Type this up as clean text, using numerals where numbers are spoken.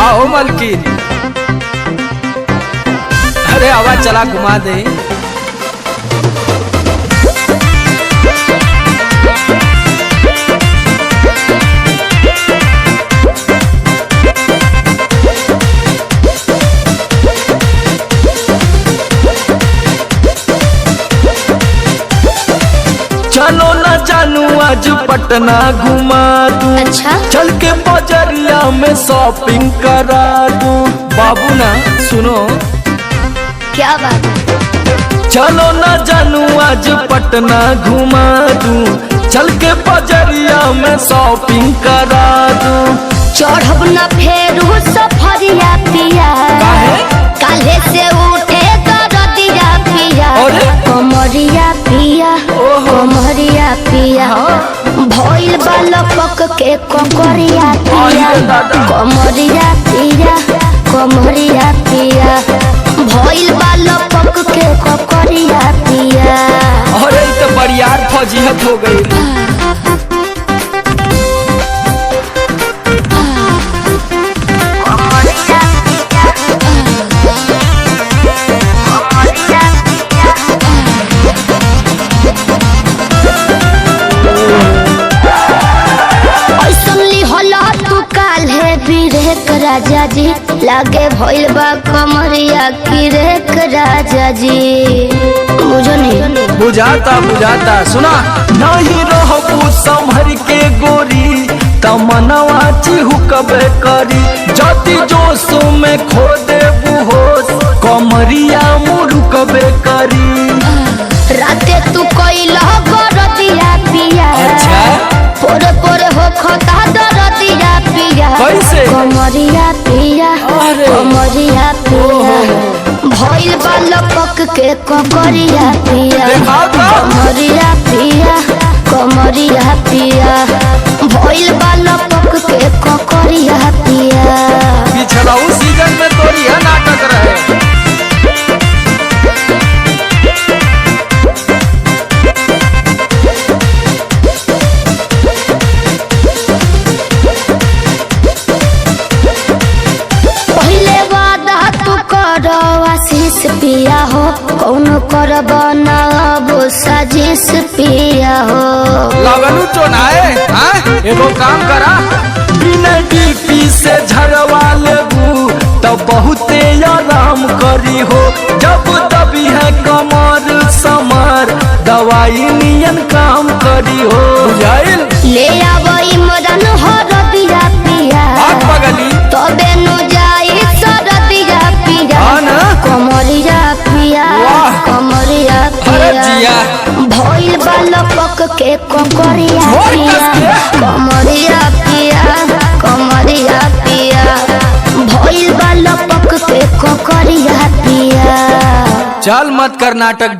का हो मलकिन? अरे आवाज चला घुमा दे। चलो ना जानू आज पटना घुमा दूं। अच्छा चल के बजरिया में शॉपिंग करा दूं। बाबू ना सुनो, क्या बात है? चलो ना जानू आज पटना घुमा दूं। चल के बजरिया में शॉपिंग करा दूं। चढ़ब न फेरू सफरिया पिया, काले से उठे दरदिया पिया, अरे? कमरिया पिया, कमरिया पिया, भइल बालक के ककरिया पिया, कमरिया पिया, कमरिया पिया, भइल बालक के ककरिया पिया। अरे तो बरियार फौजियत हो गई। राजा जी लागे भइल बा कमरिया की रेख राजा जी, बुझो नहीं? बुझाता बुझाता, सुना नहीं रहबू संभर के गोरी तमनवा चिहुकबे करी। जति जोश में खो देबू होश कमरिया मुरुकबे करी। राते तू कइला गरदिया पिया, अच्छा पोरे पोरे हो खता दरदिया पिया, कैसे? कमरिया पिया, कमरिया पिया, भइल बालक के ककरिया पिया, कमरिया पिया, कमरिया पिया, भइल बालक के ककरिया पिया। पिछला उस सीजन में तो यह नाटक रहे। आशीष पिया हो, कौन करब ना वो साजिश पिया हो। लगनू चोनाए एगो काम करा, बिना डीपी से झरवा लेबू तो बहुते आराम करी हो। जब दबी है कमर समर दवाई नियन काम करी हो। बुझाइल? ले आवई मदन हरदिया पिया, पगली तबे नु जाई सरदिया पिया, कमरिया पिया, कमरिया पिया, भइल बालक के ककरिया पिया, कमरिया पिया, कमरिया पिया, भइल बालक के ककरिया पिया। चल मत कर नाटक।